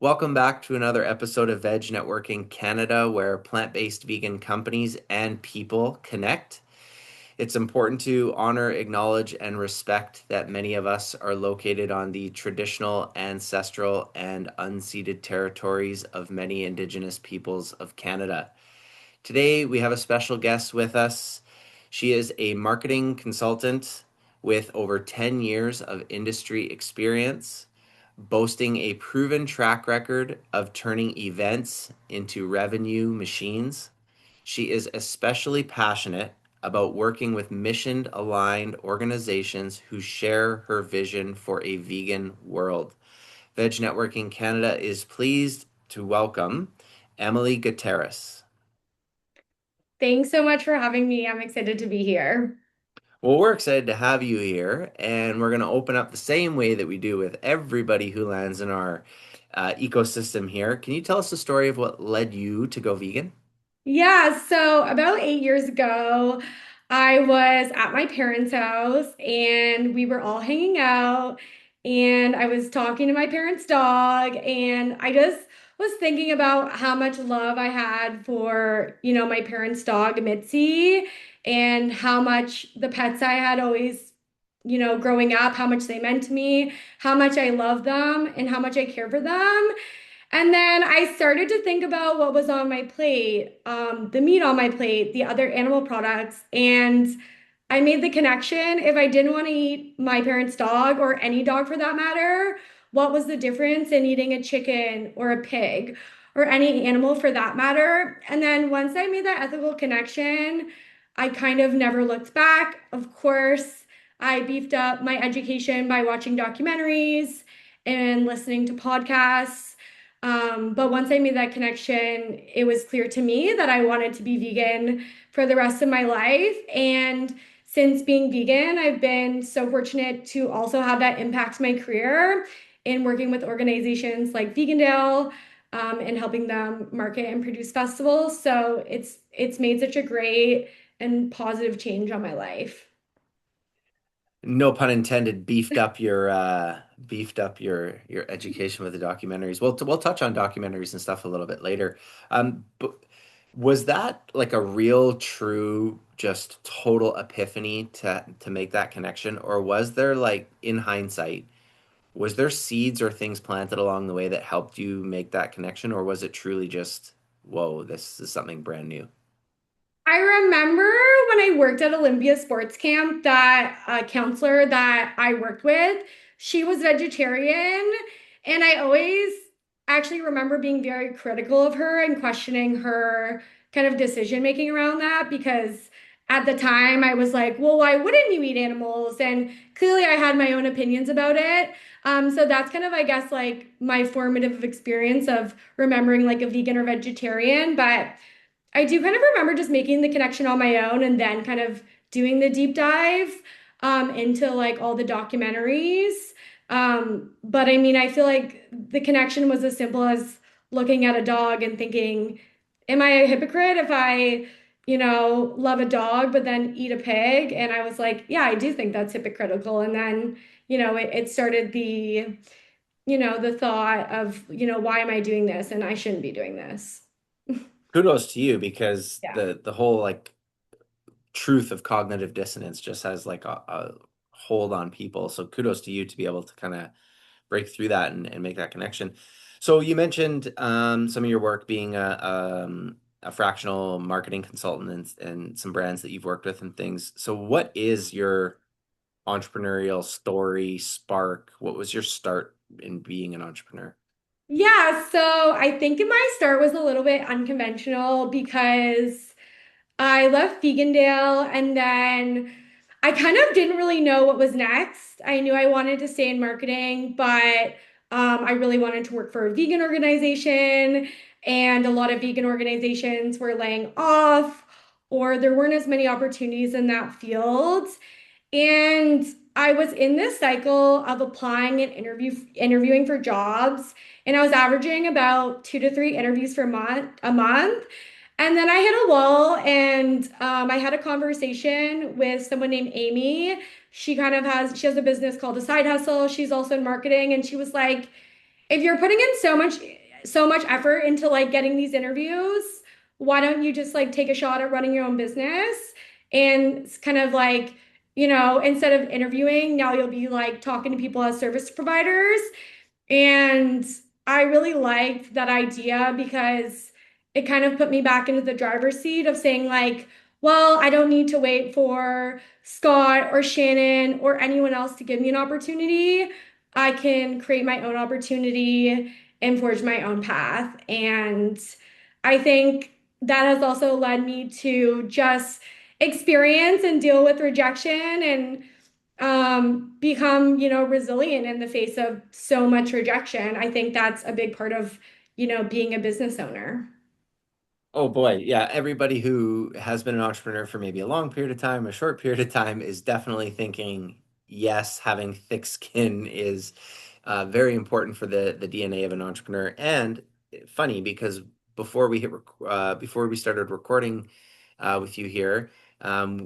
Welcome back to another episode of Veg Networking Canada, where plant-based vegan companies and people connect. It's important to honor, acknowledge, and respect that many of us are located on the traditional, ancestral, and unceded territories of many Indigenous peoples of Canada. Today, we have a special guest with us. She is a marketing consultant with over 10 years of industry experience, boasting a proven track record of turning events into revenue machines. She is especially passionate about working with mission aligned organizations who share her vision for a vegan world. Veg Networking Canada is pleased to welcome Emily Guterres. Thanks so much for having me. I'm excited to be here. Well, we're excited to have you here, and we're going to open up the same way that we do with everybody who lands in our ecosystem here. Can you tell us the story of what led you to go vegan? Yeah, so about 8 years ago, I was at my parents' house and we were all hanging out, and I was talking to my parents' dog, and I just was thinking about how much love I had for, my parents' dog, Mitzi, and how much the pets I had always, growing up, how much they meant to me, how much I love them, and how much I care for them. And then I started to think about what was on my plate, the meat on my plate, the other animal products, and I made the connection. If I didn't want to eat my parents' dog or any dog for that matter, what was the difference in eating a chicken or a pig or any animal for that matter? And then once I made that ethical connection, I kind of never looked back. Of course, I beefed up my education by watching documentaries and listening to podcasts. But once I made that connection, it was clear to me that I wanted to be vegan for the rest of my life. And since being vegan, I've been so fortunate to also have that impact my career in working with organizations like Vegandale, and helping them market and produce festivals. So it's made such a great and positive change on my life. No pun intended, beefed up your education with the documentaries. We'll touch on documentaries and stuff a little bit later. But was that like a real, true, just total epiphany to make that connection, or was there like in hindsight, was there seeds or things planted along the way that helped you make that connection, or was it truly just, whoa, this is something brand new? I remember when I worked at Olympia Sports Camp, that counselor that I worked with, she was vegetarian. And I always actually remember being very critical of her and questioning her kind of decision making around that, because at the time I was like, well, why wouldn't you eat animals? And clearly I had my own opinions about it. So that's kind of, I guess, like my formative experience of remembering like a vegan or vegetarian. But I do kind of remember just making the connection on my own and then kind of doing the deep dive into like all the documentaries. But I mean, I feel like the connection was as simple as looking at a dog and thinking, am I a hypocrite if I, love a dog but then eat a pig? And I was like, yeah, I do think that's hypocritical. And then, it started the thought of, why am I doing this? And I shouldn't be doing this. Kudos to you because Yeah. the whole like truth of cognitive dissonance just has like a hold on people. So kudos to you to be able to kind of break through that and make that connection. So you mentioned some of your work being a fractional marketing consultant and some brands that you've worked with and things. So what is your entrepreneurial story spark? What was your start in being an entrepreneur? Yeah, so I think my start was a little bit unconventional because I left Vegandale and then I kind of didn't really know what was next. I knew I wanted to stay in marketing, but I really wanted to work for a vegan organization, and a lot of vegan organizations were laying off, or there weren't as many opportunities in that field. And I was in this cycle of applying and interviewing for jobs, and I was averaging about 2 to 3 interviews for a month. And then I hit a lull, and I had a conversation with someone named Amy. She has a business called A Side Hustle. She's also in marketing, and she was like, if you're putting in so much effort into like getting these interviews, why don't you just like take a shot at running your own business? And it's kind of like, instead of interviewing, now you'll be like talking to people as service providers. And I really liked that idea because it kind of put me back into the driver's seat of saying, like, well, I don't need to wait for Scott or Shannon or anyone else to give me an opportunity. I can create my own opportunity and forge my own path. And I think that has also led me to just experience and deal with rejection and become, resilient in the face of so much rejection. I think that's a big part of, being a business owner. Oh boy, yeah. Everybody who has been an entrepreneur for maybe a long period of time, a short period of time, is definitely thinking, yes, having thick skin is very important for the DNA of an entrepreneur. And funny because before we started recording with you here,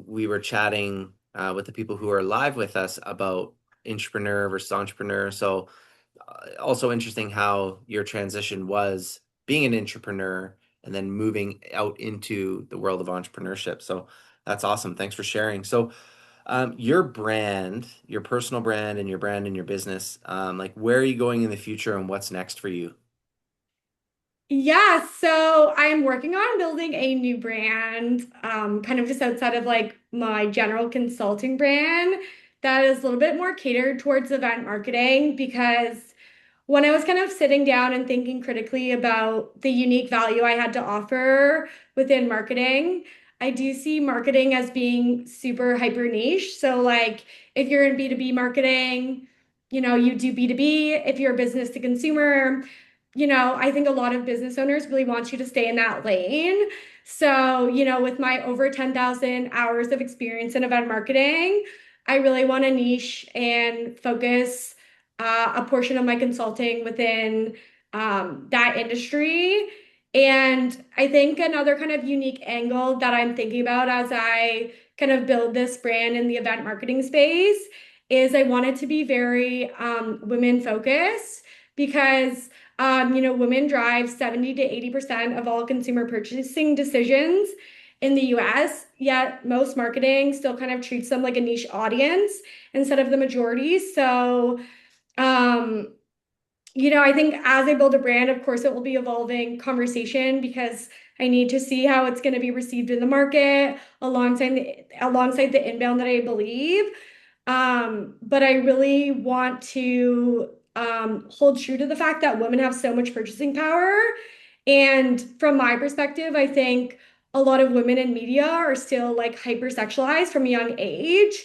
we were chatting with the people who are live with us about entrepreneur versus entrepreneur. So also interesting how your transition was being an entrepreneur and then moving out into the world of entrepreneurship. So that's awesome. Thanks for sharing. So your brand, your personal brand and your brand and your business, like where are you going in the future and what's next for you? Yeah, so I'm working on building a new brand, kind of just outside of like my general consulting brand that is a little bit more catered towards event marketing because when I was kind of sitting down and thinking critically about the unique value I had to offer within marketing, I do see marketing as being super hyper niche. So, like, if you're in B2B marketing, you do B2B. If you're business to consumer, I think a lot of business owners really want you to stay in that lane. So, with my over 10,000 hours of experience in event marketing, I really want to niche and focus a portion of my consulting within that industry. And I think another kind of unique angle that I'm thinking about as I kind of build this brand in the event marketing space is I want it to be very women focused because women drive 70 to 80% of all consumer purchasing decisions in the US, yet most marketing still kind of treats them like a niche audience instead of the majority. So, um, I think as I build a brand, of course, it will be evolving conversation because I need to see how it's going to be received in the market alongside the inbound that I believe. But I really want to hold true to the fact that women have so much purchasing power. And from my perspective, I think a lot of women in media are still like hypersexualized from a young age.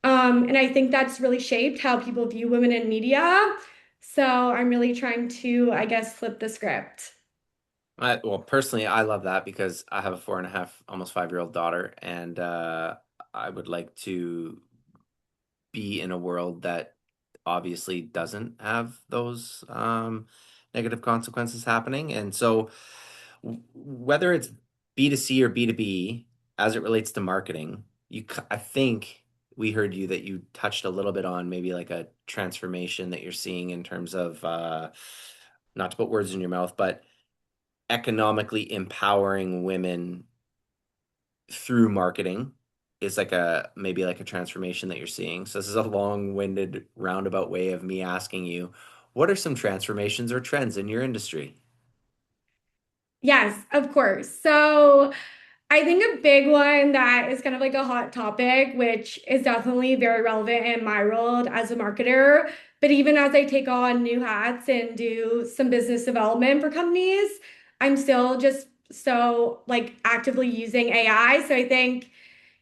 And I think that's really shaped how people view women in media. So I'm really trying to, I guess, flip the script. Well, personally, I love that because I have a 4.5, almost 5-year-old daughter, and I would like to be in a world that obviously doesn't have those negative consequences happening. And so, whether it's B2C or B2B, as it relates to marketing, I think we heard you that you touched a little bit on maybe like a transformation that you're seeing in terms of, not to put words in your mouth, but economically empowering women through marketing is like a maybe like a transformation that you're seeing. So this is a long-winded roundabout way of me asking you, what are some transformations or trends in your industry? Yes, of course. So I think a big one that is kind of like a hot topic, which is definitely very relevant in my role as a marketer. But even as I take on new hats and do some business development for companies, I'm still just so like actively using AI. So I think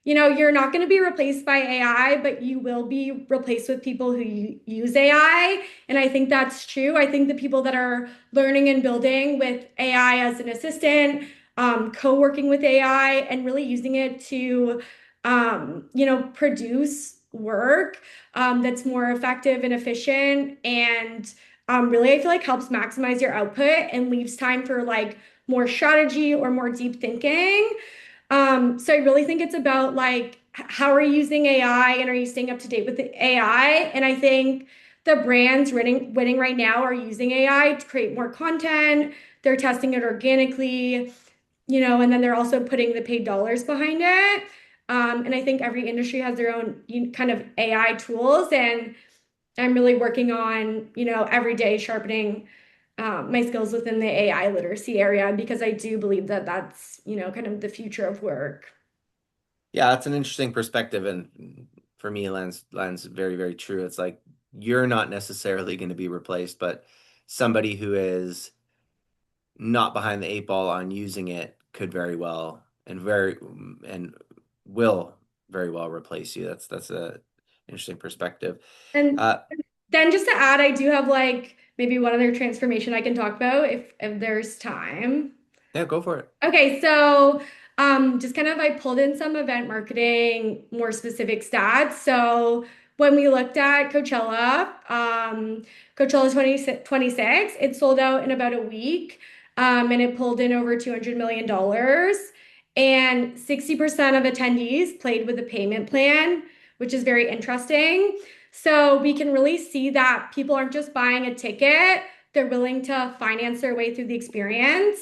you're not going to be replaced by AI, but you will be replaced with people who use AI. And I think that's true. I think the people that are learning and building with AI as an assistant, co-working with AI, and really using it to, produce work that's more effective and efficient. And really, I feel like helps maximize your output and leaves time for like more strategy or more deep thinking. So I really think it's about like how are you using AI and are you staying up to date with the AI? And I think the brands winning right now are using AI to create more content. They're testing it organically, and then they're also putting the paid dollars behind it. And I think every industry has their own kind of AI tools, and I'm really working on, every day sharpening my skills within the AI literacy area because I do believe that that's, kind of the future of work. Yeah, that's an interesting perspective, and for me, Lan's very, very true. It's like you're not necessarily going to be replaced, but somebody who is not behind the eight ball on using it could very well and will very well replace you. That's a interesting perspective. And Uh, then just to add, I do have like maybe one other transformation I can talk about if there's time. yeah, go for it. Okay, so just kind of I pulled in some event marketing, more specific stats. So when we looked at Coachella 2026, it sold out in about a week, and it pulled in over $200 million. And 60% of attendees played with a payment plan, which is very interesting. So we can really see that people aren't just buying a ticket, they're willing to finance their way through the experience.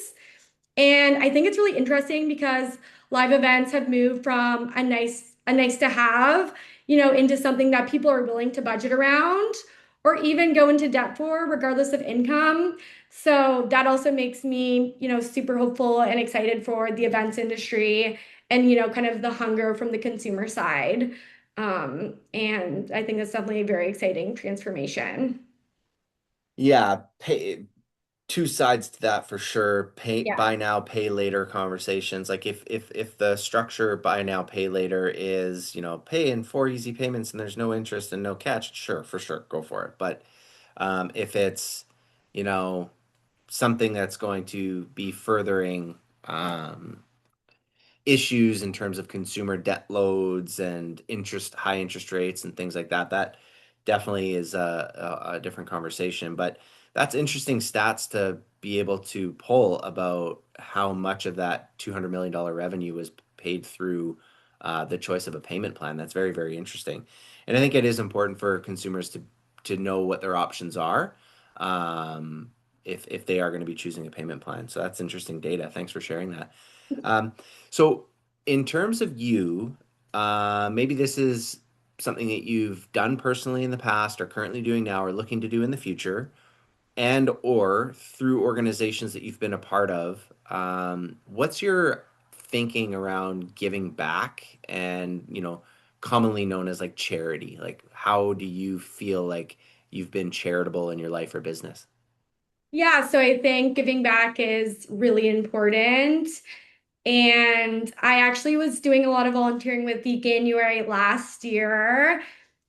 And I think it's really interesting because live events have moved from a nice to have, into something that people are willing to budget around or even go into debt for regardless of income. So that also makes me, super hopeful and excited for the events industry and, kind of the hunger from the consumer side. And I think that's definitely a very exciting transformation. Yeah, two sides to that for sure. Pay Yeah. buy now, pay later conversations. Like if the structure buy now, pay later is, pay in four easy payments and there's no interest and no catch, sure, for sure, go for it. But if it's, you know, something that's going to be furthering issues in terms of consumer debt loads and high interest rates and things like that, that definitely is a different conversation. But that's interesting stats to be able to pull about how much of that $200 million revenue was paid through the choice of a payment plan. That's very, very interesting. And I think it is important for consumers to know what their options are. Um, if they are going to be choosing a payment plan. So that's interesting data. Thanks for sharing that. Um, so, in terms of you, maybe this is something that you've done personally in the past, or currently doing now, or looking to do in the future, and or through organizations that you've been a part of. What's your thinking around giving back and, commonly known as like charity? Like, how do you feel like you've been charitable in your life or business? Yeah, so I think giving back is really important. And I actually was doing a lot of volunteering with Veganuary last year.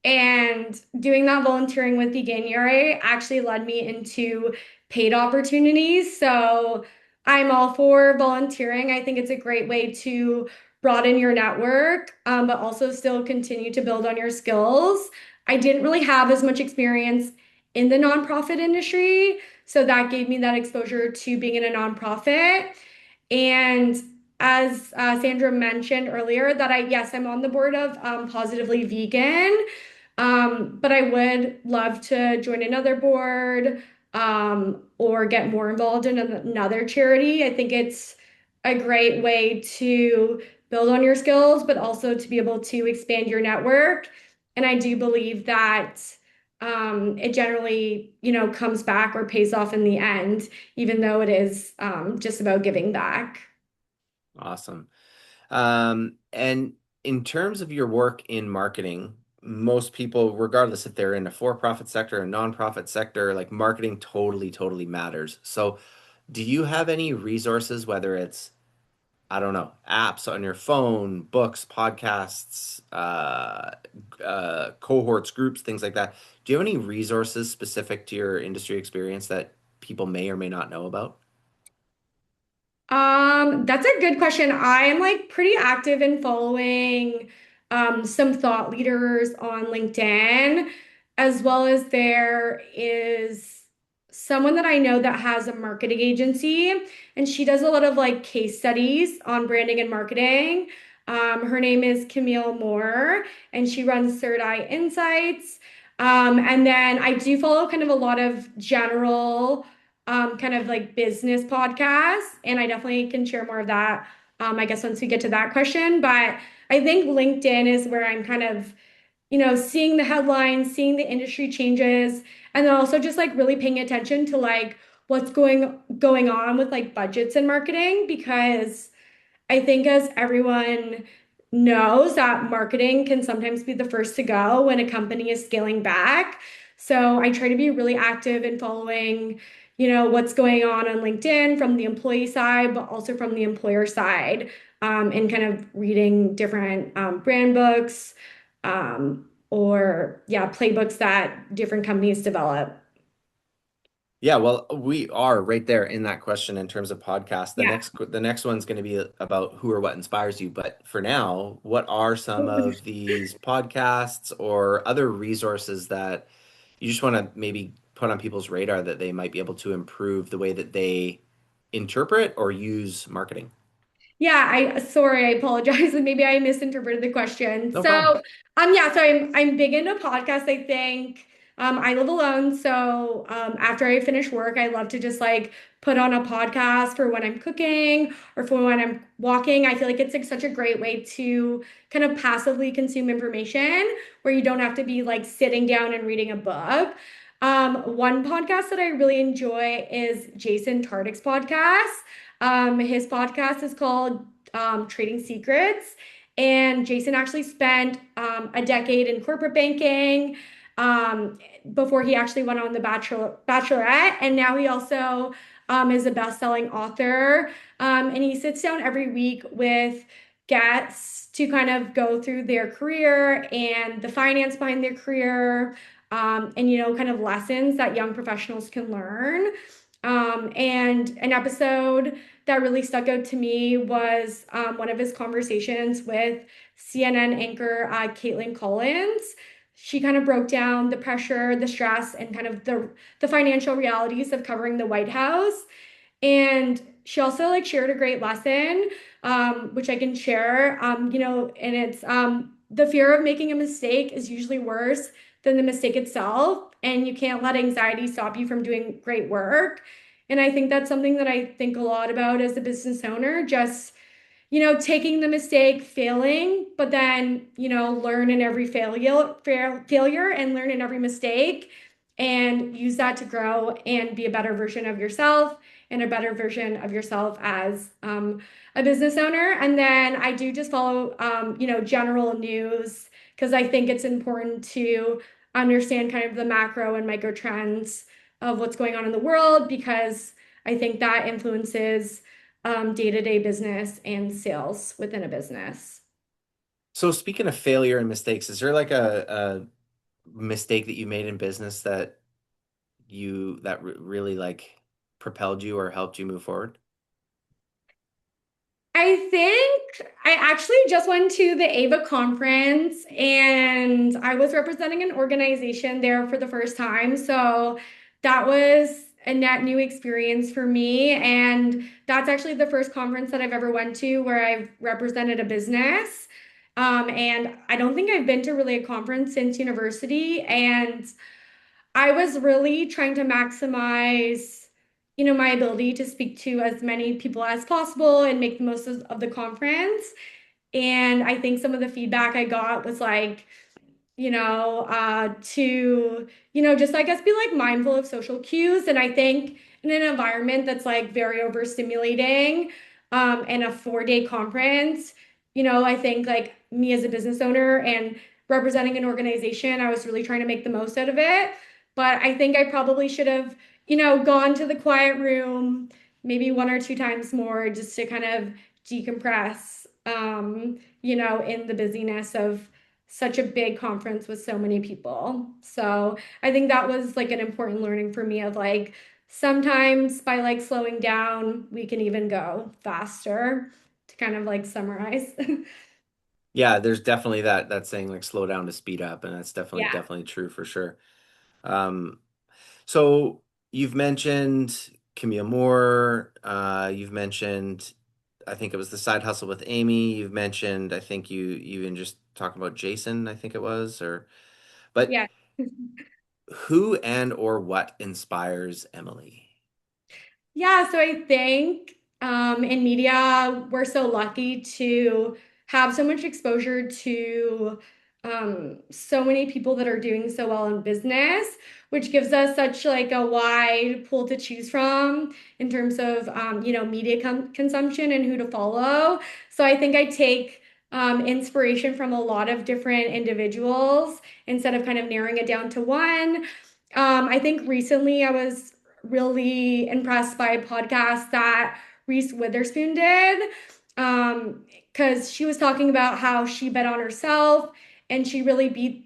And doing that volunteering with Veganuary actually led me into paid opportunities. So I'm all for volunteering. I think it's a great way to broaden your network, but also still continue to build on your skills. I didn't really have as much experience in the nonprofit industry. So that gave me that exposure to being in a nonprofit. And as Sandra mentioned earlier, that yes, I'm on the board of Positively Vegan, but I would love to join another board or get more involved in another charity. I think it's a great way to build on your skills, but also to be able to expand your network. And I do believe that it generally, comes back or pays off in the end, even though it is just about giving back. Awesome. And in terms of your work in marketing, most people, regardless if they're in a for-profit sector or nonprofit sector, like marketing totally, totally matters. So, do you have any resources, whether it's, I don't know, apps on your phone, books, podcasts, cohorts, groups, things like that? Do you have any resources specific to your industry experience that people may or may not know about? That's a good question. I am like pretty active in following some thought leaders on LinkedIn, as well as there is someone that I know that has a marketing agency, and she does a lot of like case studies on branding and marketing. Her name is Camille Moore, and she runs Third Eye Insights. And then I do follow kind of a lot of general, kind of like business podcasts, and I definitely can share more of that, I guess, once we get to that question. But I think LinkedIn is where I'm kind of, seeing the headlines, seeing the industry changes, and then also just like really paying attention to like what's going on with like budgets and marketing because I think as everyone knows that marketing can sometimes be the first to go when a company is scaling back. So I try to be really active in following, what's going on LinkedIn from the employee side, but also from the employer side, and kind of reading different brand books, or yeah, playbooks that different companies develop. Yeah, well, we are right there in that question in terms of podcast. Yeah. The next one's going to be about who or what inspires you. But for now, what are some of these podcasts or other resources that you just want to maybe put on people's radar that they might be able to improve the way that they interpret or use marketing? Yeah, I apologize. Maybe I misinterpreted the question. No problem. Yeah, so I'm big into podcasts, I think. I live alone, so after I finish work, I love to just like put on a podcast for when I'm cooking or for when I'm walking. I feel like it's like such a great way to kind of passively consume information where you don't have to be like sitting down and reading a book. One podcast that I really enjoy is Jason Tartick's podcast. His podcast is called Trading Secrets. And Jason actually spent a decade in corporate banking, before he actually went on The Bachelorette. And now he also is a best-selling author. And he sits down every week with guests to kind of go through their career and the finance behind their career, and, kind of lessons that young professionals can learn. And an episode that really stuck out to me was one of his conversations with CNN anchor Caitlin Collins. She kind of broke down the pressure, the stress, and kind of the financial realities of covering the White House. And she also like shared a great lesson, which I can share. And it's the fear of making a mistake is usually worse than the mistake itself, and you can't let anxiety stop you from doing great work. And I think that's something that I think a lot about as a business owner, just taking the mistake, failing, but then, learn in every failure and learn in every mistake and use that to grow and be a better version of yourself and a better version of yourself as a business owner. And then I do just follow, general news because I think it's important to understand kind of the macro and micro trends of what's going on in the world because I think that influences day-to-day business and sales within a business. So speaking of failure and mistakes, is there like a mistake that you made in business that really like propelled you or helped you move forward? I think I actually just went to the AVA conference and I was representing an organization there for the first time. So that was a net new experience for me. And that's actually the first conference that I've ever went to where I've represented a business. And I don't think I've been to really a conference since university. And I was really trying to maximize, my ability to speak to as many people as possible and make the most of the conference. And I think some of the feedback I got was like, to, just I guess be like mindful of social cues. And I think in an environment that's like very overstimulating, and a 4-day conference, I think like me as a business owner and representing an organization, I was really trying to make the most out of it. But I think I probably should have, gone to the quiet room maybe one or two times more just to kind of decompress, in the busyness of such a big conference with so many people. So I think that was like an important learning for me of like sometimes by like slowing down, we can even go faster to kind of like summarize. Yeah, there's definitely that saying like slow down to speed up, and that's Yeah. definitely true for sure. Um, so you've mentioned Camille Moore, you've mentioned I think it was the side hustle with Amy, you've mentioned I think you even just talking about Jason, I think it was, or but Yeah. Who and or what inspires Emily? Yeah, so I think in media, we're so lucky to have so much exposure to so many people that are doing so well in business, which gives us such like a wide pool to choose from in terms of media consumption and who to follow. So I think I take inspiration from a lot of different individuals instead of kind of narrowing it down to one. I think recently I was really impressed by a podcast that Reese Witherspoon did. Because she was talking about how she bet on herself and she really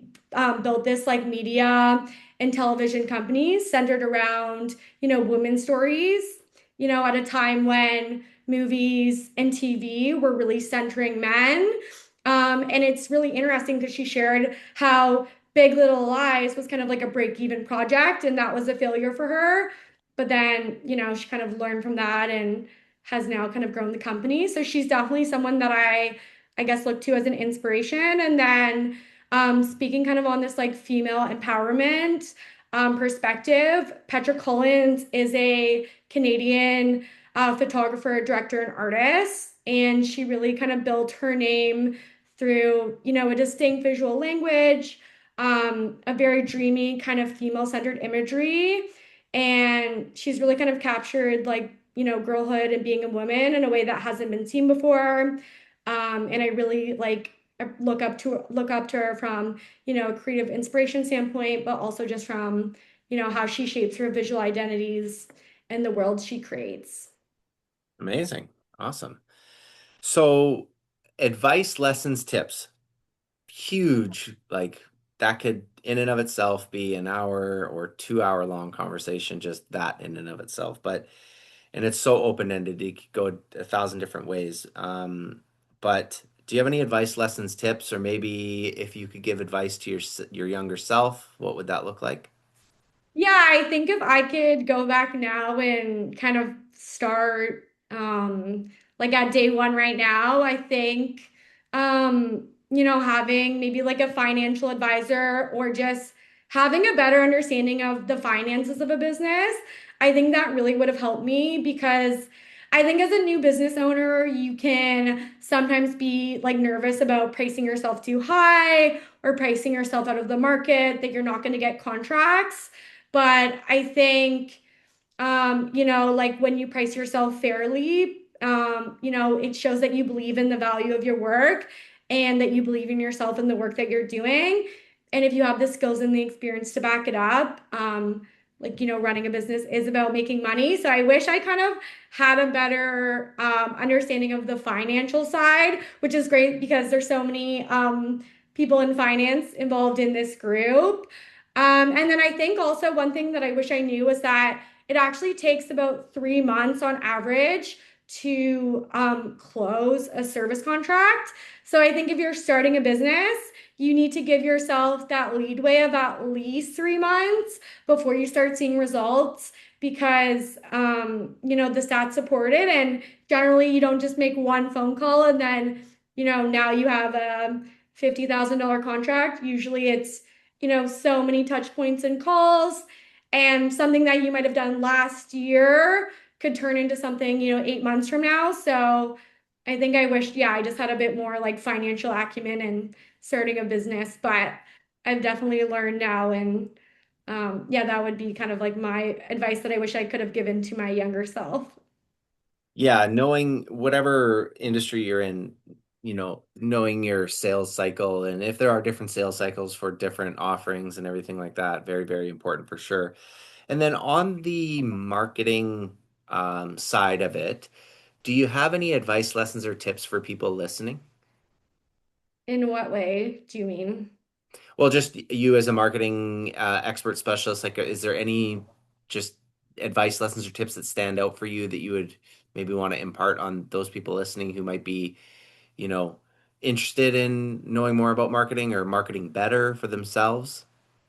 built this like media and television companies centered around, women's stories, at a time when movies and TV were really centering men. And it's really interesting because she shared how Big Little Lies was kind of like a break even project, and that was a failure for her. But then, she kind of learned from that and has now kind of grown the company. So she's definitely someone that I guess, look to as an inspiration. And then, speaking kind of on this like female empowerment perspective, Petra Collins is a Canadian photographer, director, and artist. And she really kind of built her name through, a distinct visual language, a very dreamy kind of female-centered imagery. And she's really kind of captured like, girlhood and being a woman in a way that hasn't been seen before. And I really like look up to her from, a creative inspiration standpoint, but also just from, how she shapes her visual identities and the world she creates. Amazing. Awesome. So, advice, lessons, tips. Huge, like that could in and of itself be an hour or 2 hour long conversation, just that in and of itself. But and it's so open-ended, it could go a thousand different ways. But do you have any advice, lessons, tips, or maybe if you could give advice to your younger self, what would that look like? Yeah, I think if I could go back now and kind of start like at day one right now, I think having maybe like a financial advisor or just having a better understanding of the finances of a business, I think that really would have helped me because I think as a new business owner, you can sometimes be like nervous about pricing yourself too high or pricing yourself out of the market that you're not going to get contracts. But I think, like when you price yourself fairly, it shows that you believe in the value of your work and that you believe in yourself and the work that you're doing. And if you have the skills and the experience to back it up, running a business is about making money. So I wish I kind of had a better understanding of the financial side, which is great because there's so many people in finance involved in this group. And then I think also one thing that I wish I knew was that it actually takes about 3 months on average to close a service contract. So I think if you're starting a business, you need to give yourself that leadway of at least 3 months before you start seeing results because the stats support it. And generally, you don't just make one phone call and then now you have a $50,000 contract. Usually, it's so many touch points and calls, and something that you might have done last year could turn into something, 8 months from now. So I think I wish, yeah, I just had a bit more like financial acumen and starting a business, but I've definitely learned now. And yeah, that would be kind of like my advice that I wish I could have given to my younger self. Yeah, knowing whatever industry you're in, knowing your sales cycle and if there are different sales cycles for different offerings and everything like that, very, very important for sure. And then on the marketing side of it, do you have any advice, lessons, or tips for people listening? In what way do you mean? Well, just you as a marketing expert specialist, like, is there any just advice, lessons, or tips that stand out for you that you would maybe want to impart on those people listening who might be, you know, interested in knowing more about marketing or marketing better for themselves?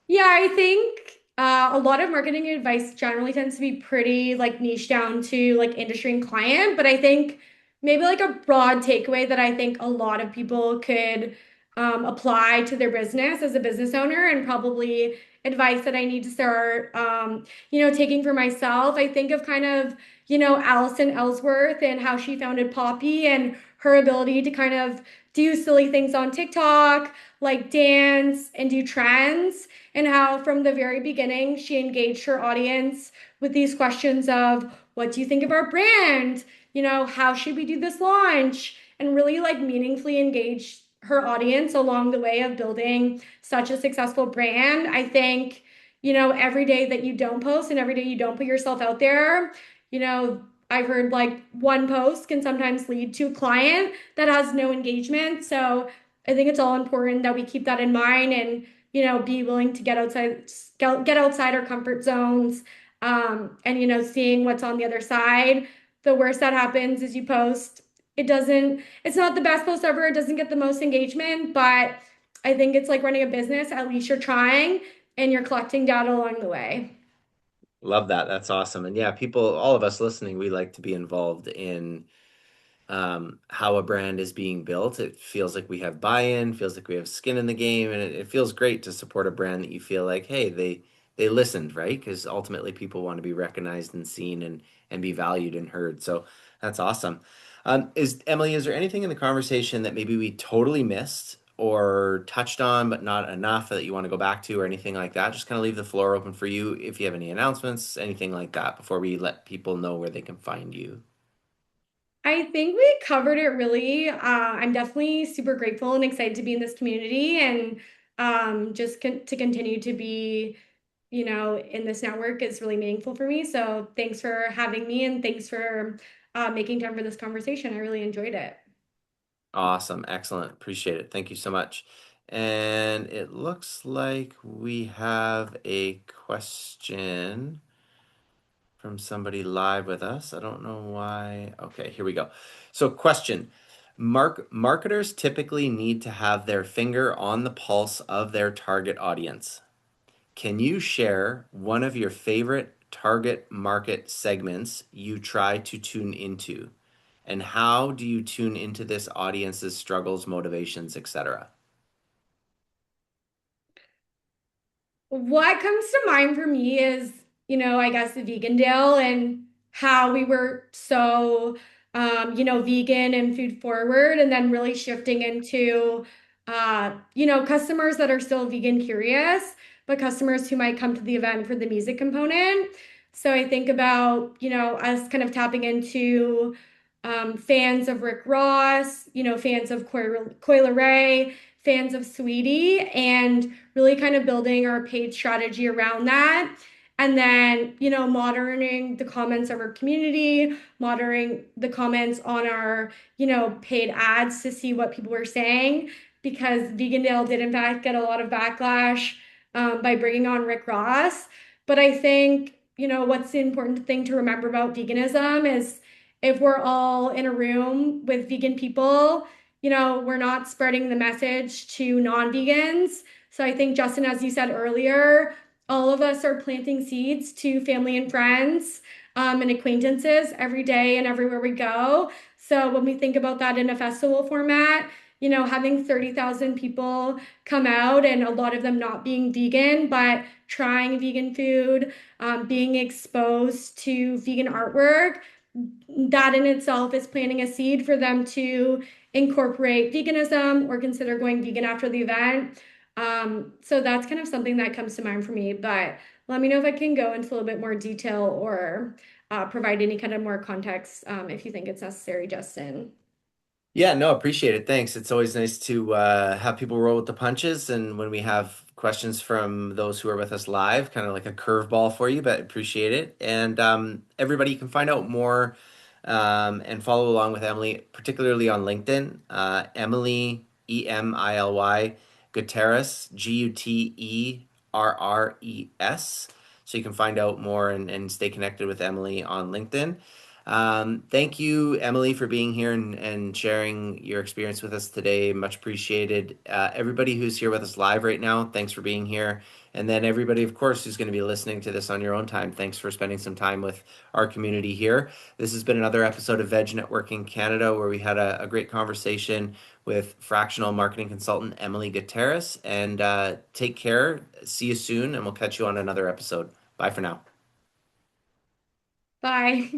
Yeah, I think a lot of marketing advice generally tends to be pretty like niche down to like industry and client, but I think maybe like a broad takeaway that I think a lot of people could apply to their business as a business owner and probably advice that I need to start, taking for myself. I think of kind of, Allison Ellsworth and how she founded Poppy and her ability to kind of do silly things on TikTok, like dance and do trends, and how from the very beginning she engaged her audience with these questions of, what do you think of our brand? How should we do this launch? And really like meaningfully engage her audience along the way of building such a successful brand. I think, every day that you don't post and every day you don't put yourself out there, I've heard like one post can sometimes lead to a client that has no engagement. So I think it's all important that we keep that in mind and, be willing to get outside our comfort zones, and, seeing what's on the other side. The worst that happens is you post. It's not the best post ever. It doesn't get the most engagement, but I think it's like running a business. At least you're trying and you're collecting data along the way. Love that. That's awesome. And yeah, people, all of us listening, we like to be involved in how a brand is being built. It feels like we have buy-in, feels like we have skin in the game, and it feels great to support a brand that you feel like, hey, they listened, right? Because ultimately people want to be recognized and seen and be valued and heard. So that's awesome. Is there anything in the conversation that maybe we totally missed or touched on, but not enough that you want to go back to or anything like that? Just kind of leave the floor open for you if you have any announcements, anything like that, before we let people know where they can find you. I think we covered it really. I'm definitely super grateful and excited to be in this community and to continue to be, in this network is really meaningful for me. So thanks for having me and thanks for making time for this conversation. I really enjoyed it. Awesome. Excellent. Appreciate it. Thank you so much. And it looks like we have a question from somebody live with us. I don't know why. Okay, here we go. So, question. Marketers typically need to have their finger on the pulse of their target audience. Can you share one of your favorite target market segments you try to tune into? And how do you tune into this audience's struggles, motivations, etc.? What comes to mind for me is, I guess the vegan deal and how we were so, vegan and food forward, and then really shifting into, customers that are still vegan curious, but customers who might come to the event for the music component. So I think about, us kind of tapping into fans of Rick Ross, fans of Coi Leray, fans of Sweetie, and really kind of building our paid strategy around that. And then, monitoring the comments of our community, monitoring the comments on our, paid ads to see what people were saying. Because Vegandale did, in fact, get a lot of backlash by bringing on Rick Ross. But I think, what's the important thing to remember about veganism is if we're all in a room with vegan people, we're not spreading the message to non-vegans. So I think, Justin, as you said earlier, all of us are planting seeds to family and friends, and acquaintances every day and everywhere we go. So when we think about that in a festival format, having 30,000 people come out and a lot of them not being vegan, but trying vegan food, being exposed to vegan artwork, that in itself is planting a seed for them to incorporate veganism or consider going vegan after the event. So that's kind of something that comes to mind for me. But let me know if I can go into a little bit more detail or provide any kind of more context if you think it's necessary, Justin. Yeah, no, appreciate it. Thanks. It's always nice to have people roll with the punches. And when we have questions from those who are with us live, kind of like a curveball for you, but appreciate it. And everybody, you can find out more and follow along with Emily, particularly on LinkedIn. Emily, Emily Guterres, Guterres. So you can find out more and stay connected with Emily on LinkedIn. Thank you, Emily, for being here and sharing your experience with us today. Much appreciated. Everybody who's here with us live right now, thanks for being here. And then everybody, of course, who's going to be listening to this on your own time, thanks for spending some time with our community here. This has been another episode of Veg Networking Canada, where we had a great conversation with fractional marketing consultant Emily Guterres. And take care. See you soon, and we'll catch you on another episode. Bye for now. Bye.